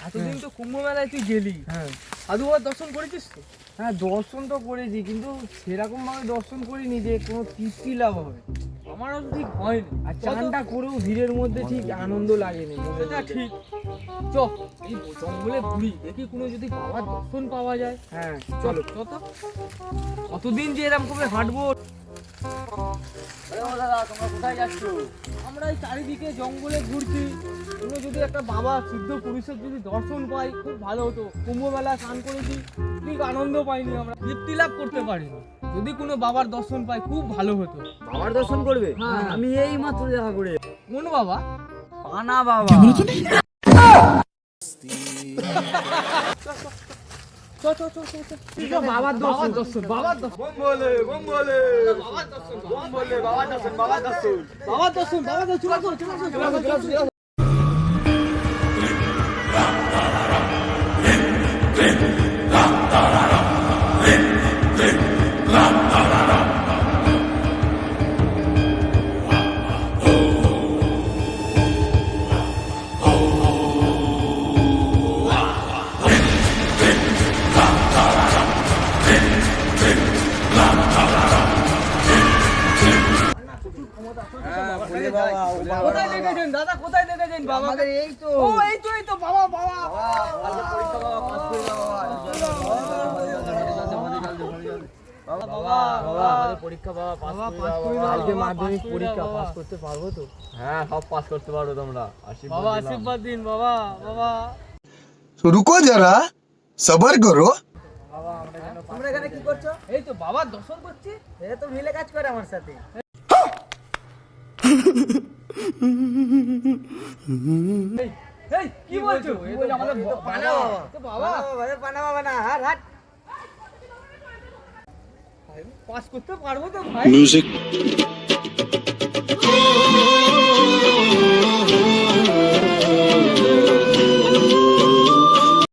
এতদিন তো কুম্ভ মেলায় তুই গেলি, হ্যাঁ সাধু বাবার দর্শন করেছিস তো? হ্যাঁ দর্শন তো করেছি, কিন্তু সেরকম ভাবে দর্শন করিনি যে কোনো তৃপ্তি লাভ হবে। আমারও তো ঠিক হয়নি। আর চানটা করেও ভিড়ের মধ্যে ঠিক আনন্দ লাগেনি। সেটা ঠিক। চ এই জঙ্গলে ঘুরি, দেখি কোনো যদি বাবার দর্শন পাওয়া যায়। হ্যাঁ চলো চলো। চ তো। কতদিন যে এরকম করে হাঁটবো। দাদা তোমরা কোথায় যাচ্ছ? আমরা এই চারিদিকে জঙ্গলে ঘুরছি, কোনো যদি একটা বাবা সিদ্ধ পুরুষের যদি দর্শন পাই খুব ভালো হতো। কুম্ভ মেলা স্নান করেছি, ঠিক আনন্দ পাইনি, আমরা তৃপ্তি লাভ করতে পারিনি। যদি কোনো বাবার দর্শন পাই খুব ভালো হতো। বাবার দর্শন করবে? হ্যাঁ। আমি এই মাত্র দেখা করে। কোন বাবা? পানা বাবা। চ চ চ চ চ। বাবার দর্শন, বাবার দর্শন, বম বলে বাবার দর্শন, বম বলে বাবার দর্শন বাবার দর্শন, চলে আসো, চলে আসো। কোথায় দেখেছেন দাদা, কোথায় দেখেছেন বাবা? এই তো ও এই তো বাবা, বাবা। পরীক্ষা বাবা পাস বাবা, করে পাস দাও করে বাবা। দাও, কালকে বাবা, মাধ্যমিক পাস করে পরীক্ষা, দাও, পাস বাবা। করতে পারবো তো? হ্যাঁ সব পাস করতে পারো তোমরা, আশীর্বাদ বাবা দিলাম। আশীর্বাদ দিন বাবা, বাবা। तो रुको जरा सबर करो। তোমরা এখানে কি করছো? এই তো বাবার দর্শন করছি। এ তো মিলে কাজ করে আমার সাথে। এই কি বলছো? এই তো আমাদের পানা বাবা। তো বাবা পানা বাবা না, হাট হাট। পাস করতে পারবো তো ভাই? म्यूजिक